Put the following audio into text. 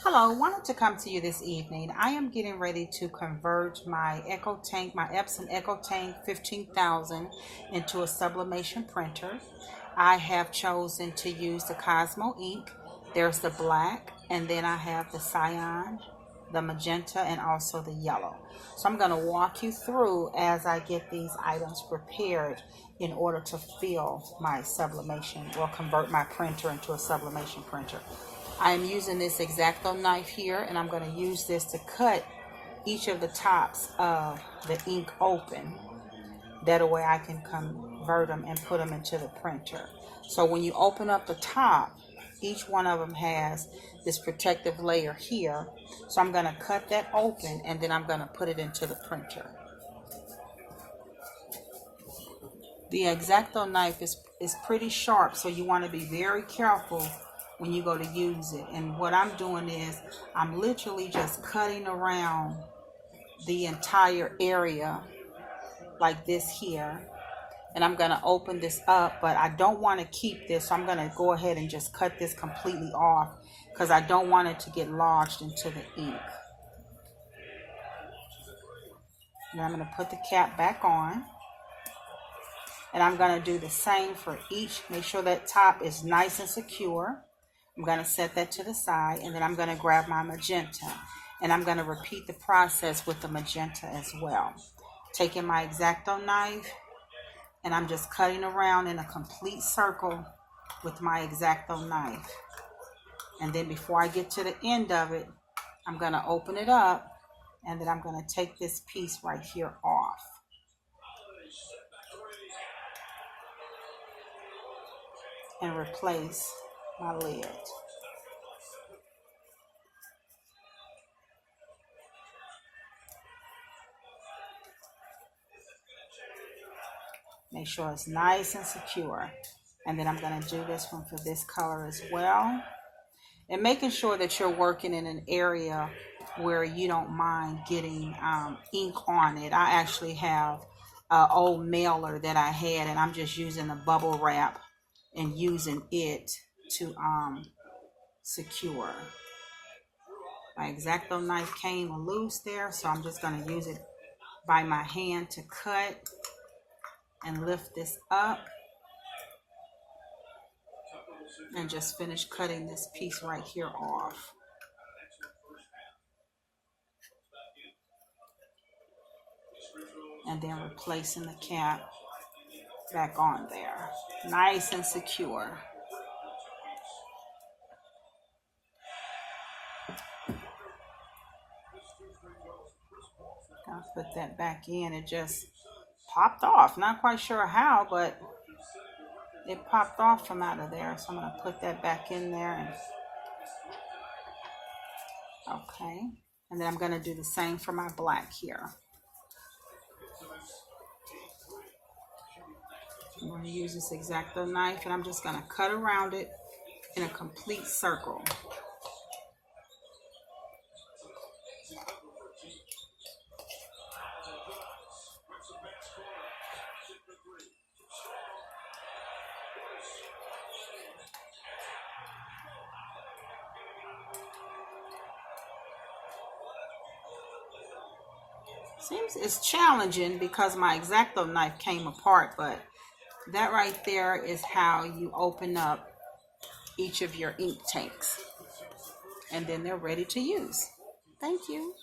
Hello, wanted to come to you this evening. I am getting ready to convert my my Epson Tank 15,000 into a sublimation printer. I have chosen to use the Cosmo ink. There's the black, and then I have the cyan, the magenta, and also the yellow. So I'm going to walk you through as I get these items prepared in order to fill my sublimation or convert my printer into a sublimation printer. I am using this X-Acto knife here, and I'm going to use this to cut each of the tops of the ink open. That way I can convert them and put them into the printer. So when you open up the top, each one of them has this protective layer here. So I'm going to cut that open, and then I'm going to put it into the printer. The X-Acto knife is pretty sharp, so you want to be very careful when you go to use it. And what I'm doing is I'm literally just cutting around the entire area like this here, and I'm going to open this up, but I don't want to keep this, so I'm going to go ahead and just cut this completely off because I don't want it to get lodged into the ink. And I'm going to put the cap back on, and I'm going to do the same for each. Make sure that top is nice and secure. I'm going to set that to the side, and then I'm going to grab my magenta, and I'm going to repeat the process with the magenta as well. Taking my X-Acto knife, and I'm just cutting around in a complete circle with my X-Acto knife. And then before I get to the end of it, I'm going to open it up, and then I'm going to take this piece right here off. And replace my lid. Make sure it's nice and secure. And then I'm going to do this one for this color as well. And making sure that you're working in an area where you don't mind getting ink on it. I actually have an old mailer that I had, and I'm just using the bubble wrap and using it to secure. My X-Acto knife came loose there, so I'm just going to use it by my hand to cut and lift this up, and just finish cutting this piece right here off. And then replacing the cap back on there. Nice and secure. I'll put that back in. It just popped off. Not quite sure how, but it popped off from out of there. So I'm going to put that back in there. Okay. And then I'm going to do the same for my black here. I'm going to use this X-Acto knife, and I'm just going to cut around it in a complete circle. Seems it's challenging because my X-Acto knife came apart, but that right there is how you open up each of your ink tanks. And then they're ready to use. Thank you.